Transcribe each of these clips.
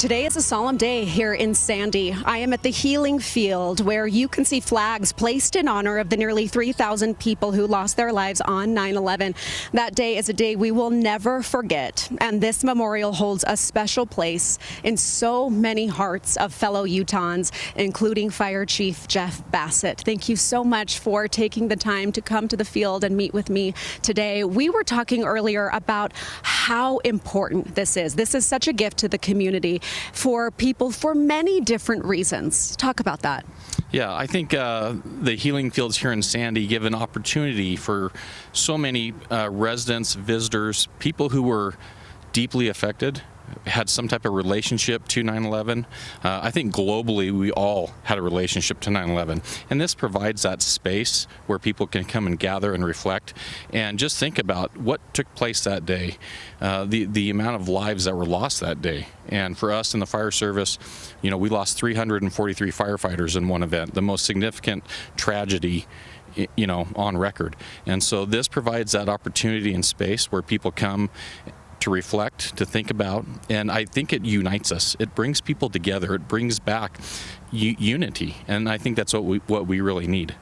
Today is a solemn day here in Sandy. I am at the Healing Field where you can see flags placed in honor of the nearly 3,000 people who lost their lives on 9/11. That day is a day we will never forget, and this memorial holds a special place in so many hearts of fellow Utahns, including Fire Chief Jeff Bassett. Thank you so much for taking the time to come to the field and meet with me today. We were talking earlier about how important this is. This is such a gift to the community for people for many different reasons. Talk about that. Yeah, I think the Healing Fields here in Sandy give an opportunity for so many residents, visitors, people who were deeply affected, had some type of relationship to 9/11. I think globally we all had a relationship to 9/11, and this provides that space where people can come and gather and reflect and just think about what took place that day, the amount of lives that were lost that day. And for us in the fire service, you know, we lost 343 firefighters in one event, the most significant tragedy, you know, on record. And so this provides that opportunity and space where people come to reflect, to think about, and I think it unites us. It brings people together. It brings back unity, and I think that's what we really need.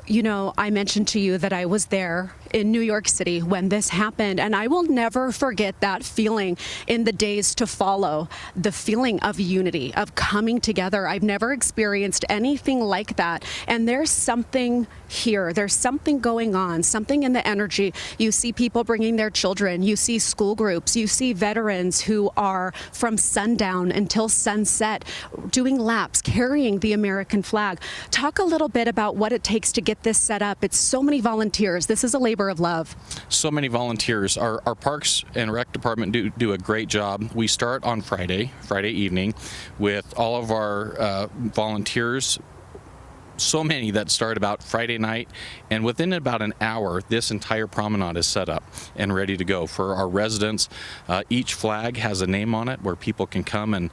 You know, I mentioned to you that I was there in New York City when this happened, and I will never forget that feeling in the days to follow, the feeling of unity, of coming together. I've never experienced anything like that, and there's something here. There's something going on, something in the energy. You see people bringing their children, you see school groups, you see veterans who are from sundown until sunset doing laps, carrying the American flag. Talk a little bit about what it takes to get this set up. It's so many volunteers. This is a labor of love. So many volunteers. Our Parks and Rec department do a great job. We start on Friday evening with all of our volunteers. So many that start about Friday night, and within about an hour this entire promenade is set up and ready to go for our residents. Each flag has a name on it where people can come and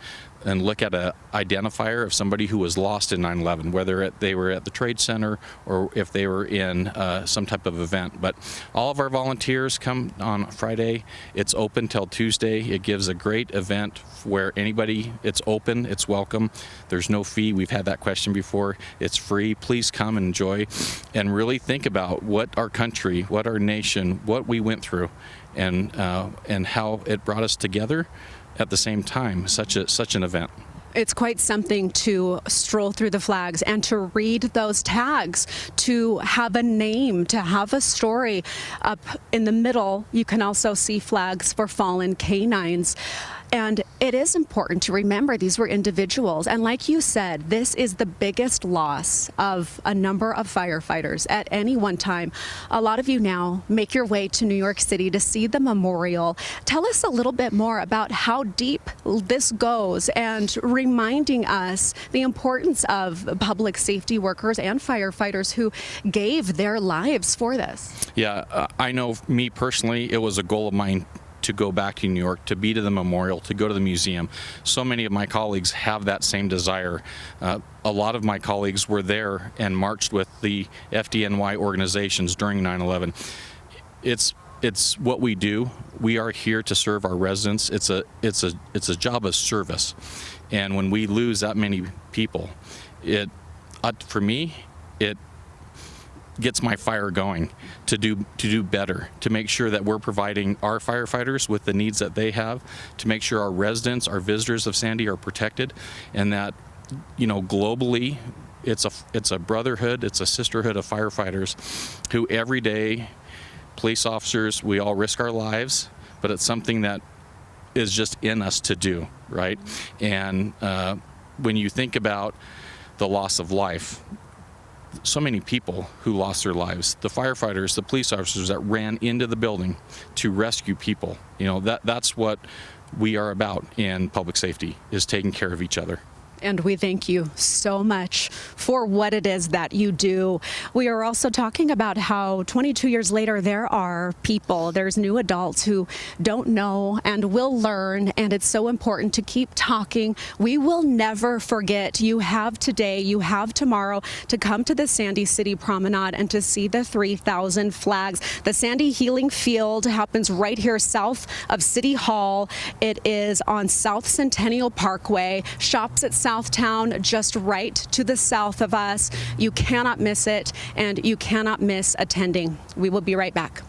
look at an identifier of somebody who was lost in 9/11, whether they were at the Trade Center or if they were in some type of event. But all of our volunteers come on Friday. It's open till Tuesday. It gives a great event where anybody, it's open, it's welcome. There's no fee. We've had that question before. It's free. Please come and enjoy and really think about what our country, what our nation, what we went through, and how it brought us together at the same time, such an event. It's quite something to stroll through the flags and to read those tags, to have a name, to have a story. Up in the middle, you can also see flags for fallen canines. And it is important to remember these were individuals. And like you said, this is the biggest loss of a number of firefighters at any one time. A lot of you now make your way to New York City to see the memorial. Tell us a little bit more about how deep this goes and reminding us the importance of public safety workers and firefighters who gave their lives for this. Yeah, I know me personally, it was a goal of mine to go back to New York, to be to the memorial, to go to the museum. So many of my colleagues have that same desire. A lot of my colleagues were there and marched with the FDNY organizations during 9/11. It's what we do. We are here to serve our residents. It's a job of service. And when we lose that many people, for me, it gets my fire going to do better, to make sure that we're providing our firefighters with the needs that they have, to make sure our residents, our visitors of Sandy are protected, and that, you know, globally it's a brotherhood, it's a sisterhood of firefighters who every day, police officers, we all risk our lives, but it's something that is just in us to do, right? And when you think about the loss of life, so many people who lost their lives, the firefighters, the police officers that ran into the building to rescue people, you know, that's what we are about in public safety, is taking care of each other. And we thank you so much for what it is that you do. We are also talking about how 22 years later, there's new adults who don't know and will learn, and it's so important to keep talking. We will never forget. You have today, you have tomorrow to come to the Sandy City Promenade and to see the 3,000 flags. The Sandy Healing Field happens right here south of City Hall. It is on South Centennial Parkway. Shops at Southtown, just right to the south of us. You cannot miss it, and you cannot miss attending. We will be right back.